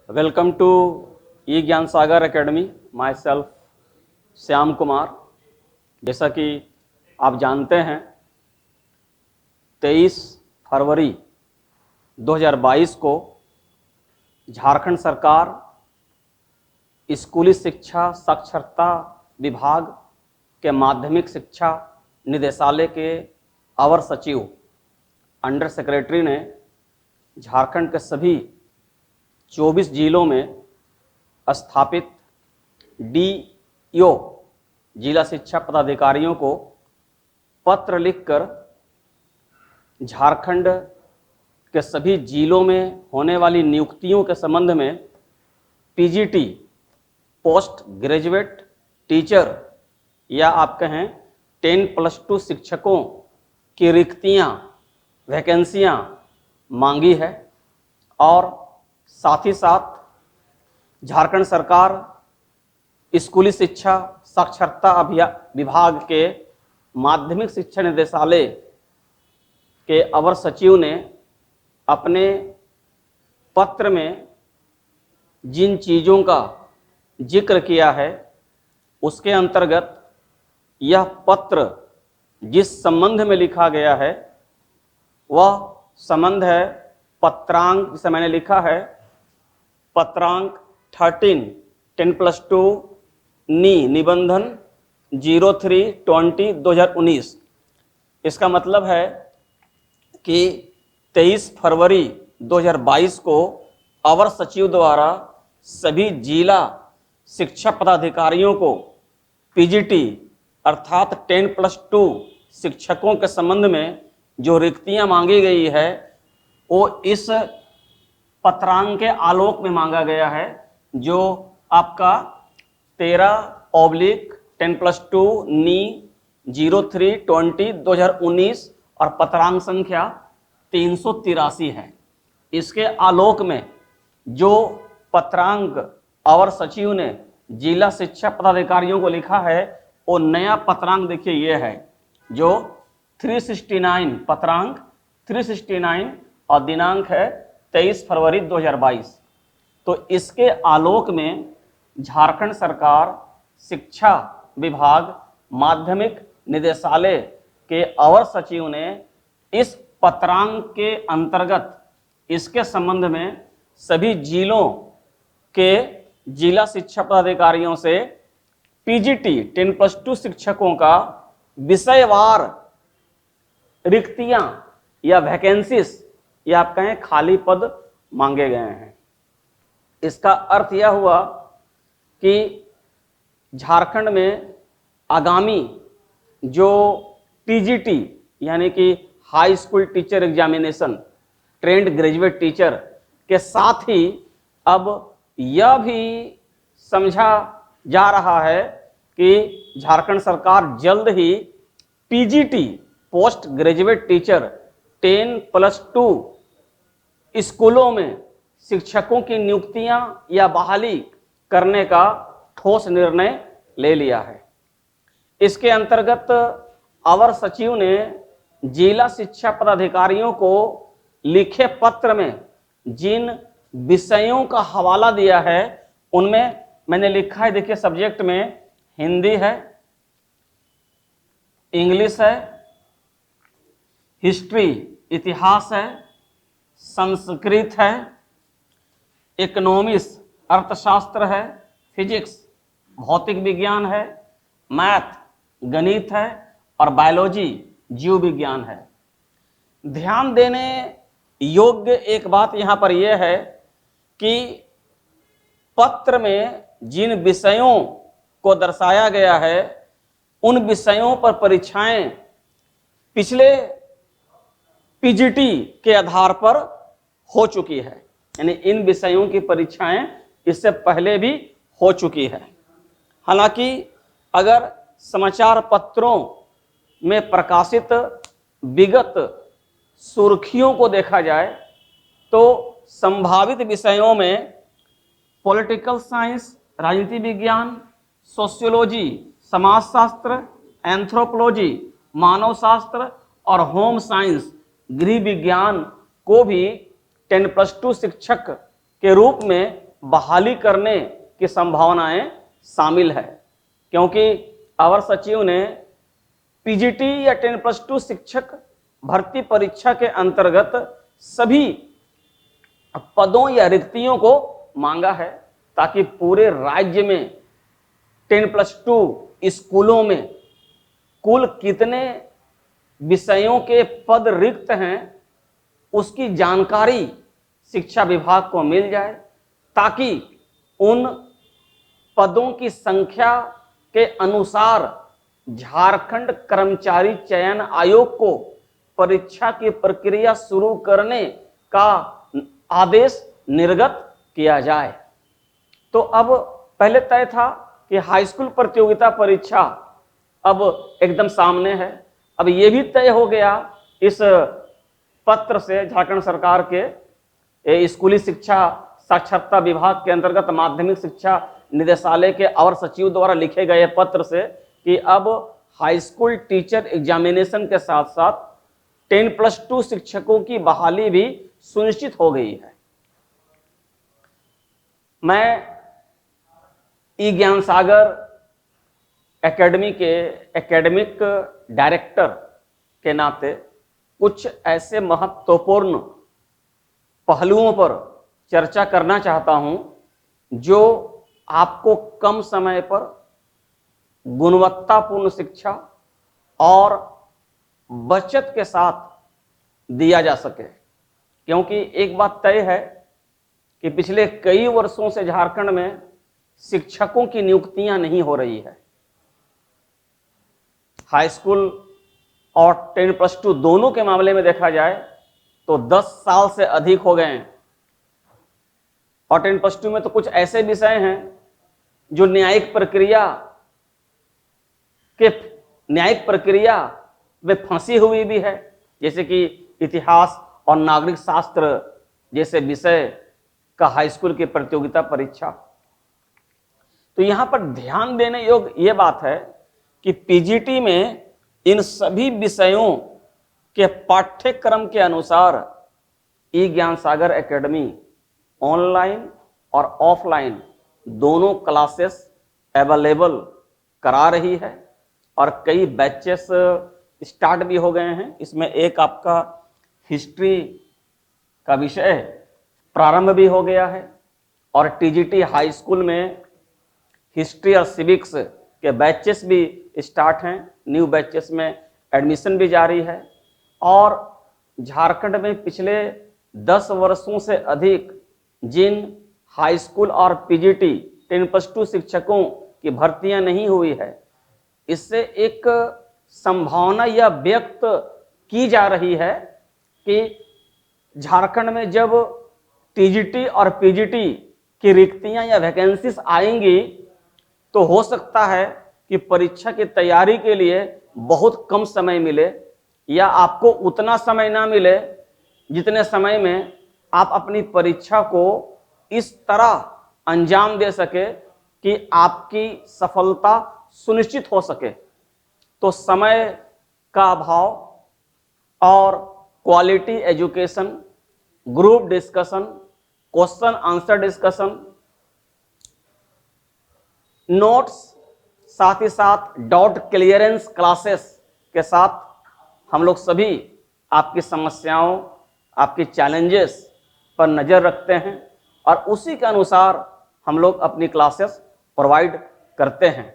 Welcome to e Gyan Sagar academy. Myself Shyam Kumar. जैसा कि आप जानते हैं 23 फरवरी 2022 को झारखंड सरकार स्कूली शिक्षा साक्षरता विभाग के माध्यमिक शिक्षा निदेशालय के अवर सचिव अंडर सेक्रेटरी ने झारखंड के सभी 24 जिलों में स्थापित डीईओ जिला शिक्षा पदाधिकारियों को पत्र लिखकर झारखंड के सभी जिलों में होने वाली नियुक्तियों के संबंध में पीजीटी पोस्ट ग्रेजुएट टीचर या आप कहें 10+2 शिक्षकों की रिक्तियां वैकेंसियां मांगी है। और साथ ही साथ झारखंड सरकार स्कूली शिक्षा साक्षरता विभाग के माध्यमिक शिक्षा निदेशालय के अवर सचिव ने अपने पत्र में जिन चीज़ों का जिक्र किया है उसके अंतर्गत यह पत्र जिस संबंध में लिखा गया है वह संबंध है पत्रांक, जिसे मैंने लिखा है पत्रांक 13 10+2 निबंधन 03/20/2019। इसका मतलब है कि 23 फरवरी 2022 को अवर सचिव द्वारा सभी जिला शिक्षा पदाधिकारियों को पीजीटी अर्थात 10+2 शिक्षकों के संबंध में जो रिक्तियां मांगी गई है वो इस पत्रांक के आलोक में मांगा गया है, जो आपका 13/10+2 03/20/2019 और पत्रांक संख्या 383 है। इसके आलोक में जो पत्रांक अवर सचिव ने जिला शिक्षा पदाधिकारियों को लिखा है वो नया पत्रांक देखिए ये है, जो 369 पत्रांक 369 और दिनांक है 23 फरवरी 2022। तो इसके आलोक में झारखंड सरकार शिक्षा विभाग माध्यमिक निदेशालय के अवर सचिव ने इस पत्रांक के अंतर्गत इसके संबंध में सभी जिलों के जिला शिक्षा पदाधिकारियों से पीजीटी 10+2 शिक्षकों का विषयवार रिक्तियां या वैकेंसीज या आप कहें खाली पद मांगे गए हैं। इसका अर्थ यह हुआ कि झारखंड में आगामी जो टीजीटी यानी कि high school teacher examination trained graduate teacher के साथ ही अब यह भी समझा जा रहा है कि झारखंड सरकार जल्द ही पीजीटी पोस्ट ग्रेजुएट टीचर 10+2 स्कूलों में शिक्षकों की नियुक्तियां या बहाली करने का ठोस निर्णय ले लिया है। इसके अंतर्गत अवर सचिव ने जिला शिक्षा पदाधिकारियों को लिखे पत्र में जिन विषयों का हवाला दिया है उनमें मैंने लिखा है, देखिए सब्जेक्ट में हिंदी है, इंग्लिश है, हिस्ट्री इतिहास है, संस्कृत है, इकोनॉमिक्स अर्थशास्त्र है, फिजिक्स भौतिक विज्ञान है, मैथ गणित है और बायोलॉजी जीव विज्ञान है। ध्यान देने योग्य एक बात यहाँ पर यह है कि पत्र में जिन विषयों को दर्शाया गया है उन विषयों पर परीक्षाएं पिछले पीजीटी के आधार पर हो चुकी है, यानी इन विषयों की परीक्षाएं इससे पहले भी हो चुकी है। हालांकि अगर समाचार पत्रों में प्रकाशित विगत सुर्खियों को देखा जाए तो संभावित विषयों में पॉलिटिकल साइंस, राजनीति विज्ञान, सोशियोलॉजी, समाजशास्त्र, एंथ्रोपोलॉजी, मानव शास्त्र और होम साइंस गृह विज्ञान को भी 10+2 शिक्षक के रूप में बहाली करने की संभावनाएं शामिल है, क्योंकि अवर सचिव ने पीजीटी या 10+2 शिक्षक भर्ती परीक्षा के अंतर्गत सभी पदों या रिक्तियों को मांगा है, ताकि पूरे राज्य में 10+2 स्कूलों में कुल कितने विषयों के पद रिक्त हैं उसकी जानकारी शिक्षा विभाग को मिल जाए, ताकि उन पदों की संख्या के अनुसार झारखंड कर्मचारी चयन आयोग को परीक्षा की प्रक्रिया शुरू करने का आदेश निर्गत किया जाए। तो अब पहले तय था कि हाई स्कूल प्रतियोगिता परीक्षा अब एकदम सामने है। अब ये भी तय हो गया इस पत्र से, झारखंड सरकार के स्कूली शिक्षा साक्षरता विभाग के अंतर्गत माध्यमिक शिक्षा निदेशालय के अवर सचिव द्वारा लिखे गए पत्र से, कि अब हाई स्कूल टीचर एग्जामिनेशन के साथ साथ 10+2 शिक्षकों की बहाली भी सुनिश्चित हो गई है। मैं ई ज्ञान सागर एकेडमी के एकेडमिक डायरेक्टर के नाते कुछ ऐसे महत्वपूर्ण पहलुओं पर चर्चा करना चाहता हूं जो आपको कम समय पर गुणवत्तापूर्ण शिक्षा और बचत के साथ दिया जा सके। क्योंकि एक बात तय है कि पिछले कई वर्षों से झारखंड में शिक्षकों की नियुक्तियां नहीं हो रही है। हाई स्कूल और 10+2 दोनों के मामले में देखा जाए तो 10 साल से अधिक हो गए हैं। और 10+2 में तो कुछ ऐसे विषय हैं जो न्यायिक प्रक्रिया में फंसी हुई भी है, जैसे कि इतिहास और नागरिक शास्त्र जैसे विषय का हाई स्कूल की प्रतियोगिता परीक्षा। तो यहां पर ध्यान देने योग्य यह बात है कि पीजीटी में इन सभी विषयों के पाठ्यक्रम के अनुसार ई ज्ञान सागर एकेडमी ऑनलाइन और ऑफलाइन दोनों क्लासेस अवेलेबल करा रही है, और कई बैचेस स्टार्ट भी हो गए हैं। इसमें एक आपका हिस्ट्री का विषय प्रारंभ भी हो गया है, और टीजीटी हाई स्कूल में हिस्ट्री और सिविक्स के बैचेस भी स्टार्ट हैं। न्यू बैचेस में एडमिशन भी जारी है। और झारखंड में पिछले 10 वर्षों से अधिक जिन हाई स्कूल और पीजीटी 10+2 शिक्षकों की भर्तियां नहीं हुई है, इससे एक संभावना यह व्यक्त की जा रही है कि झारखंड में जब टीजीटी और पीजीटी की रिक्तियां या वैकेंसीज आएंगी तो हो सकता है कि परीक्षा की तैयारी के लिए बहुत कम समय मिले, या आपको उतना समय ना मिले जितने समय में आप अपनी परीक्षा को इस तरह अंजाम दे सके कि आपकी सफलता सुनिश्चित हो सके। तो समय का अभाव और quality education, group discussion, question answer discussion, notes, साथ ही साथ डाउट क्लियरेंस क्लासेस के साथ हम लोग सभी आपकी समस्याओं, आपकी चैलेंजेस पर नज़र रखते हैं, और उसी के अनुसार हम लोग अपनी क्लासेस प्रोवाइड करते हैं।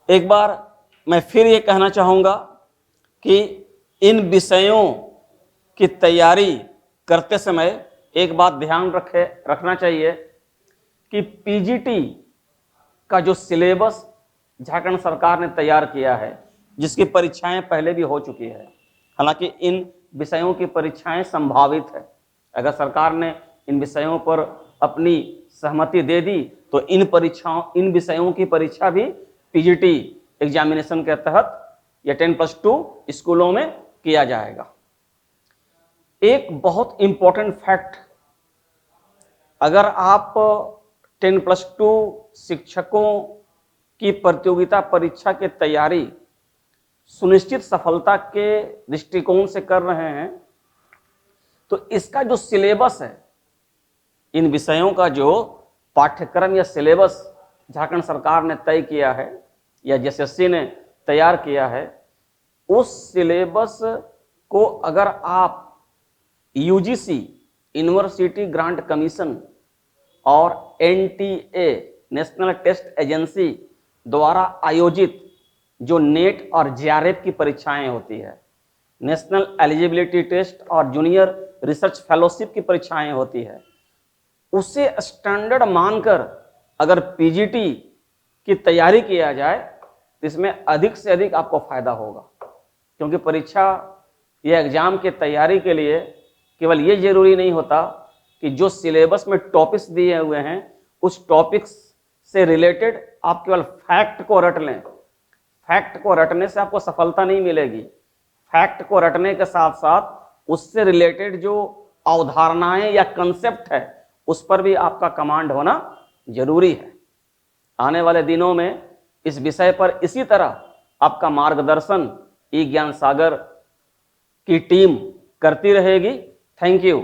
एक बार मैं फिर ये कहना चाहूँगा कि इन विषयों की तैयारी करते समय एक बात ध्यान रखना चाहिए कि पीजीटी का जो सिलेबस झारखंड सरकार ने तैयार किया है, जिसकी परीक्षाएं पहले भी हो चुकी है, हालांकि इन विषयों की परीक्षाएं संभावित है। अगर सरकार ने इन विषयों पर अपनी सहमति दे दी तो इन विषयों की परीक्षा भी पीजीटी एग्जामिनेशन के तहत या 10+2 स्कूलों में किया जाएगा। एक बहुत इंपॉर्टेंट फैक्ट, अगर आप 10+2 शिक्षकों की प्रतियोगिता परीक्षा की तैयारी सुनिश्चित सफलता के दृष्टिकोण से कर रहे हैं, तो इसका जो सिलेबस है इन विषयों का जो पाठ्यक्रम या सिलेबस झारखंड सरकार ने तय किया है या JSSC ने तैयार किया है, उस सिलेबस को अगर आप UGC यूनिवर्सिटी ग्रांट कमीशन और NTA नेशनल टेस्ट एजेंसी द्वारा आयोजित जो नेट और JRF की परीक्षाएं होती है, नेशनल एलिजिबिलिटी टेस्ट और जूनियर रिसर्च फेलोशिप की परीक्षाएं होती है, उसे स्टैंडर्ड मानकर अगर PGT की तैयारी किया जाए तो इसमें अधिक से अधिक आपको फायदा होगा। क्योंकि परीक्षा या एग्जाम की तैयारी के लिए केवल ये जरूरी नहीं होता कि जो सिलेबस में टॉपिक्स दिए हुए हैं उस टॉपिक्स से रिलेटेड आप केवल फैक्ट को रट लें। फैक्ट को रटने से आपको सफलता नहीं मिलेगी। फैक्ट को रटने के साथ साथ उससे रिलेटेड जो अवधारणाएं या कंसेप्ट है उस पर भी आपका कमांड होना जरूरी है। आने वाले दिनों में इस विषय पर इसी तरह आपका मार्गदर्शन ई ज्ञान सागर की टीम करती रहेगी। Thank you.